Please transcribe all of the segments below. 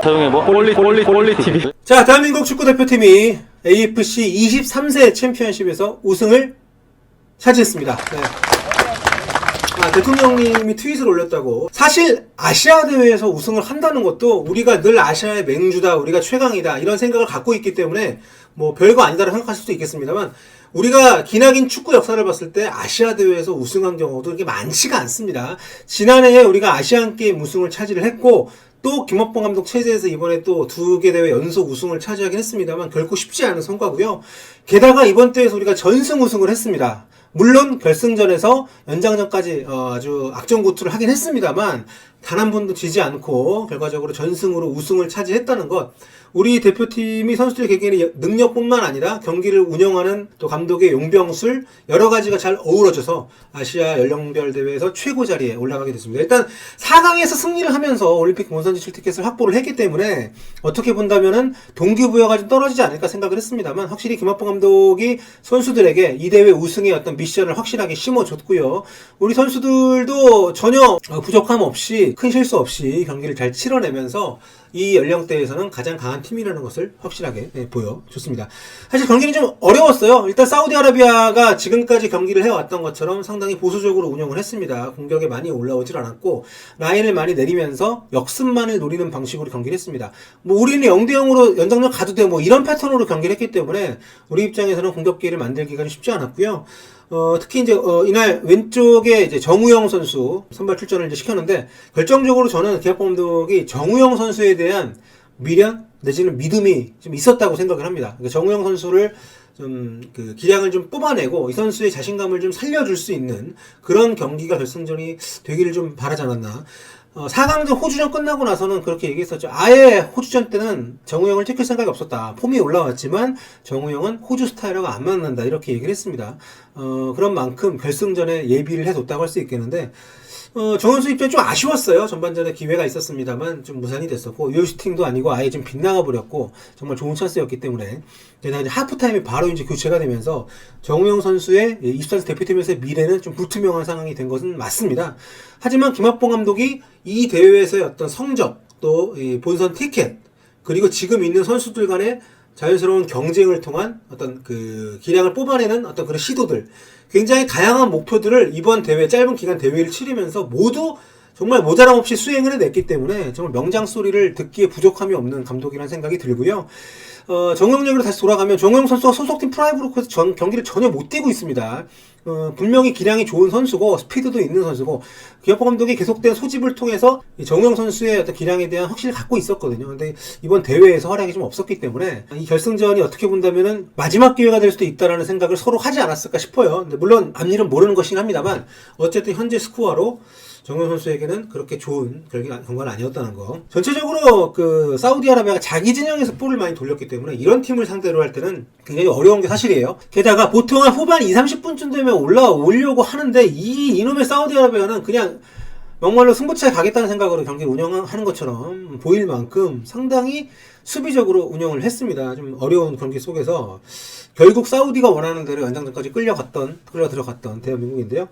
사용해 뭐 꼴리 TV. 자, 대한민국 축구대표팀이 AFC 23세 챔피언십에서 우승을 차지했습니다. 네. 대통령님이 트윗을 올렸다고. 사실 아시아 대회에서 우승을 한다는 것도 우리가 늘 아시아의 맹주다, 우리가 최강이다 이런 생각을 갖고 있기 때문에 뭐 별거 아니다라고 생각하실 수도 있겠습니다만, 우리가 기나긴 축구 역사를 봤을 때 아시아 대회에서 우승한 경우도 이게 많지가 않습니다. 지난해에 우리가 아시안 게임 우승을 차지를 했고, 또 김업봉 감독 체제에서 이번에 또 2개 대회 연속 우승을 차지하긴 했습니다만 결코 쉽지 않은 성과고요. 게다가 이번 대회에서 우리가 전승 우승을 했습니다. 물론 결승전에서 연장전까지 아주 악전고투를 하긴 했습니다만 단 한 번도 지지 않고 결과적으로 전승으로 우승을 차지했다는 것, 우리 대표팀이 선수들의 개개인의 능력뿐만 아니라 경기를 운영하는 또 감독의 용병술 여러 가지가 잘 어우러져서 아시아 연령별 대회에서 최고 자리에 올라가게 됐습니다. 일단 4강에서 승리를 하면서 올림픽 본선 진출 티켓을 확보를 했기 때문에 어떻게 본다면은 동기부여가 좀 떨어지지 않을까 생각을 했습니다만, 확실히 김학봉 감독이 선수들에게 이 대회 우승의 어떤 미션을 확실하게 심어줬고요. 우리 선수들도 전혀 부족함 없이, 큰 실수 없이 경기를 잘 치러내면서 이 연령대에서는 가장 강한 팀이라는 것을 확실하게 보여줬습니다. 사실 경기는 좀 어려웠어요. 일단 사우디아라비아가 지금까지 경기를 해왔던 것처럼 상당히 보수적으로 운영을 했습니다. 공격에 많이 올라오질 않았고 라인을 많이 내리면서 역습만을 노리는 방식으로 경기를 했습니다. 뭐 우리는 0대0으로 연장전 가도 돼 뭐 이런 패턴으로 경기를 했기 때문에 우리 입장에서는 공격 기회를 만들기가 좀 쉽지 않았고요. 특히 이제 이날 왼쪽에 이제 정우영 선수 선발 출전을 이제 시켰는데, 결정적으로 저는 김학봉 감독이 정우영 선수에 대한 미련 내지는 믿음이 좀 있었다고 생각을 합니다. 그러니까 정우영 선수를 좀 기량을 좀 뽑아내고 이 선수의 자신감을 좀 살려줄 수 있는 그런 경기가 결승전이 되기를 좀 바라지 않았나. 4강전 호주전 끝나고 나서는 그렇게 얘기했었죠. 아예 호주전 때는 정우영을 찍힐 생각이 없었다. 폼이 올라왔지만 정우영은 호주 스타일하고 안 맞는다, 이렇게 얘기를 했습니다. 그런 만큼 결승전에 예비를 해뒀다고 할 수 있겠는데, 정은수 입장이 좀 아쉬웠어요. 전반전에 기회가 있었습니다만 좀 무산이 됐었고, 유효 슈팅도 아니고 아예 좀 빗나가 버렸고 정말 좋은 찬스였기 때문에, 게다가 이제 하프타임에 바로 이제 교체가 되면서 정우영 선수의 24세 대표팀에서의 미래는 좀 불투명한 상황이 된 것은 맞습니다. 하지만 김학봉 감독이 이 대회에서의 어떤 성적, 또 본선 티켓, 그리고 지금 있는 선수들 간의 자연스러운 경쟁을 통한 어떤 기량을 뽑아내는 어떤 그런 시도들, 굉장히 다양한 목표들을 이번 대회, 짧은 기간 대회를 치르면서 모두 정말 모자람 없이 수행을 해냈기 때문에 정말 명장 소리를 듣기에 부족함이 없는 감독이라는 생각이 들고요. 정우영 얘기로 다시 돌아가면, 정우영 선수가 소속팀 프라이브로크에서 경기를 전혀 못 뛰고 있습니다. 분명히 기량이 좋은 선수고 스피드도 있는 선수고, 김학봉 감독이 계속된 소집을 통해서 정우영 선수의 어떤 기량에 대한 확신을 갖고 있었거든요. 근데 이번 대회에서 활약이 좀 없었기 때문에 이 결승전이 어떻게 본다면은 마지막 기회가 될 수도 있다라는 생각을 서로 하지 않았을까 싶어요. 근데 물론 앞일은 모르는 것이긴 합니다만, 어쨌든 현재 스코어로 정우영 선수에게는 그렇게 좋은 결과는 아니었다는 거. 전체적으로 사우디아라비아가 자기 진영에서 볼을 많이 돌렸기 때문에 이런 팀을 상대로 할 때는 굉장히 어려운 게 사실이에요. 게다가 보통 한 후반 2-30분쯤 되면 올라오려고 하는데, 이놈의 사우디아라비아는 그냥 정말로 승부차에 가겠다는 생각으로 경기를 운영하는 것처럼 보일 만큼 상당히 수비적으로 운영을 했습니다. 좀 어려운 경기 속에서 결국 사우디가 원하는 대로 연장전까지 끌려 들어갔던 대한민국인데요.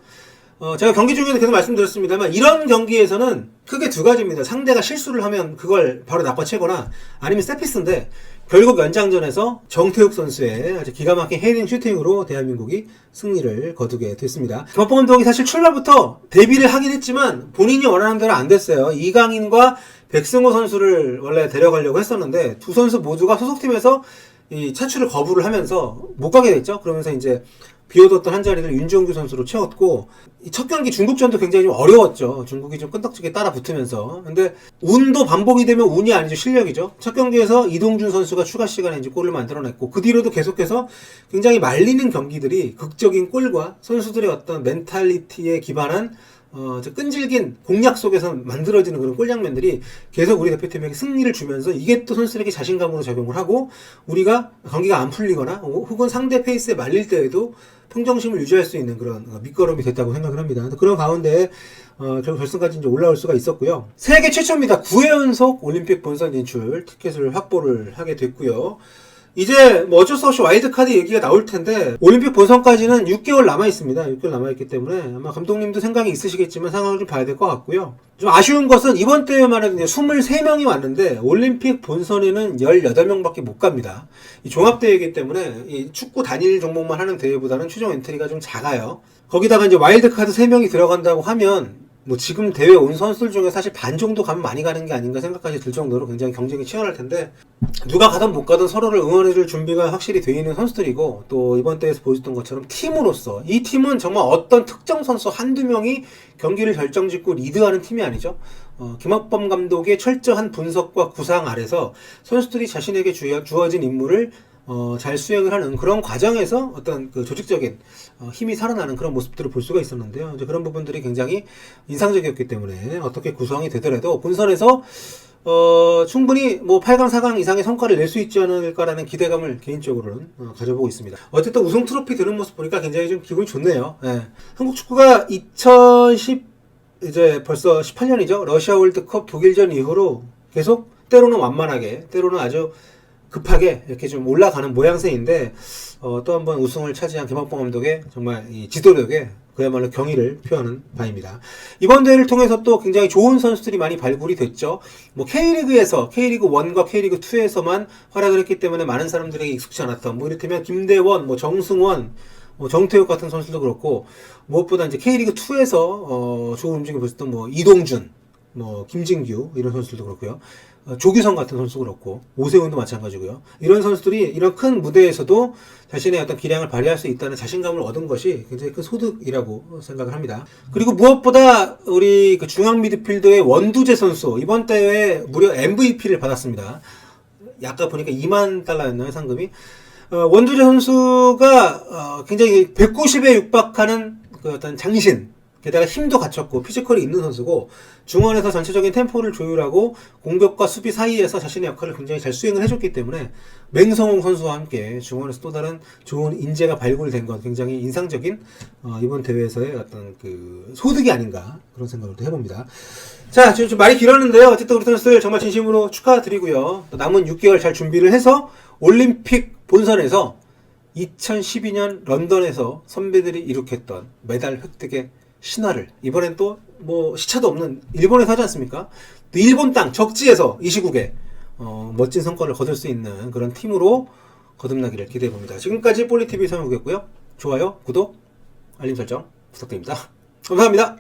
제가 경기 중에도 계속 말씀드렸습니다만, 이런 경기에서는 크게 두 가지입니다. 상대가 실수를 하면 그걸 바로 낚아채거나, 아니면 세피스인데, 결국 연장전에서 정태욱 선수의 아주 기가 막힌 헤딩 슈팅으로 대한민국이 승리를 거두게 됐습니다. 김학봉 감독이 사실 출발부터 데뷔를 하긴 했지만 본인이 원하는 대로 안 됐어요. 이강인과 백승호 선수를 원래 데려가려고 했었는데, 두 선수 모두가 소속팀에서 이 차출을 거부를 하면서 못 가게 됐죠. 그러면서 이제 비워뒀던 한 자리를 윤종규 선수로 채웠고, 이 첫 경기 중국전도 굉장히 좀 어려웠죠. 중국이 좀 끈덕지게 따라 붙으면서. 근데 운도 반복이 되면 운이 아니죠, 실력이죠. 첫 경기에서 이동준 선수가 추가 시간에 이제 골을 만들어냈고, 그 뒤로도 계속해서 굉장히 말리는 경기들이 극적인 골과 선수들의 어떤 멘탈리티에 기반한 끈질긴 공략 속에서 만들어지는 그런 골 장면들이 계속 우리 대표팀에게 승리를 주면서, 이게 또 선수들에게 자신감으로 작용을 하고, 우리가 경기가 안 풀리거나 혹은 상대 페이스에 말릴 때에도 평정심을 유지할 수 있는 그런 밑거름이 됐다고 생각을 합니다. 그런 가운데 결국 결승까지 이제 올라올 수가 있었고요. 세계 최초입니다. 9회 연속 올림픽 본선 진출 티켓을 확보를 하게 됐고요. 이제 뭐 어쩔 수 없이 와일드카드 얘기가 나올 텐데 올림픽 본선까지는 6개월 남아 있습니다. 6개월 남아 있기 때문에 아마 감독님도 생각이 있으시겠지만 상황을 좀 봐야 될 것 같고요. 좀 아쉬운 것은 이번 대회만 해도 23명이 왔는데 올림픽 본선에는 18명밖에 못 갑니다. 이 종합대회이기 때문에 이 축구 단일 종목만 하는 대회보다는 최종 엔트리가 좀 작아요. 거기다가 이제 와일드카드 3명이 들어간다고 하면 뭐 지금 대회 온 선수들 중에 사실 반 정도 가면 많이 가는 게 아닌가 생각까지 들 정도로 굉장히 경쟁이 치열할 텐데 누가 가든 못 가든 서로를 응원해줄 준비가 확실히 돼 있는 선수들이고 또 이번 대회에서 보여줬던 것처럼 팀으로서 이 팀은 정말 어떤 특정 선수 한두 명이 경기를 결정짓고 리드하는 팀이 아니죠. 김학범 감독의 철저한 분석과 구상 아래서 선수들이 자신에게 주어진 임무를 잘 수행을 하는 그런 과정에서 어떤 그 조직적인 힘이 살아나는 그런 모습들을 볼 수가 있었는데요. 이제 그런 부분들이 굉장히 인상적이었기 때문에 어떻게 구성이 되더라도 본선에서 충분히 뭐 8강, 4강 이상의 성과를 낼 수 있지 않을까라는 기대감을 개인적으로는 가져보고 있습니다. 어쨌든 우승 트로피 드는 모습 보니까 굉장히 좀 기분이 좋네요. 예. 한국 축구가 2010 이제 벌써 18년이죠. 러시아 월드컵 독일전 이후로 계속 때로는 완만하게, 때로는 아주 급하게 이렇게 좀 올라가는 모양새인데 또 한 번 우승을 차지한 김학범 감독의 정말 이 지도력에 그야말로 경의를 표하는 바입니다. 이번 대회를 통해서 또 굉장히 좋은 선수들이 많이 발굴이 됐죠. 뭐 K리그에서 K리그 1과 K리그 2에서만 활약을 했기 때문에 많은 사람들에게 익숙치 않았던 뭐 이를테면 김대원, 뭐 정승원, 뭐 정태욱 같은 선수도 그렇고 무엇보다 이제 K리그 2에서 좋은 움직임을 보였던 뭐 이동준, 뭐 김진규 이런 선수들도 그렇고요. 조규성 같은 선수도 그렇고 오세훈도 마찬가지고요. 이런 선수들이 이런 큰 무대에서도 자신의 어떤 기량을 발휘할 수 있다는 자신감을 얻은 것이 굉장히 큰 소득이라고 생각을 합니다. 그리고 무엇보다 우리 그 중앙 미드필더의 원두재 선수 이번 대회에 무려 MVP를 받았습니다. 아까 보니까 2만 달러였나요 상금이? 원두재 선수가 굉장히 190에 육박하는 그 어떤 장신 게다가 힘도 갖췄고 피지컬이 있는 선수고 중원에서 전체적인 템포를 조율하고 공격과 수비 사이에서 자신의 역할을 굉장히 잘 수행을 해줬기 때문에 맹성홍 선수와 함께 중원에서 또 다른 좋은 인재가 발굴된 건 굉장히 인상적인 이번 대회에서의 어떤 그 소득이 아닌가 그런 생각을 또 해봅니다. 자, 지금 좀 말이 길었는데요. 어쨌든 우리 선수들 정말 진심으로 축하드리고요. 또 남은 6개월 잘 준비를 해서 올림픽 본선에서 2012년 런던에서 선배들이 이룩했던 메달 획득의 신화를 이번엔 또 뭐 시차도 없는 일본에서 하지 않습니까? 또 일본 땅 적지에서 이 시국에 멋진 성과를 거둘 수 있는 그런 팀으로 거듭나기를 기대해 봅니다. 지금까지 볼리TV 서영욱이었고요. 좋아요, 구독, 알림 설정 부탁드립니다. 감사합니다.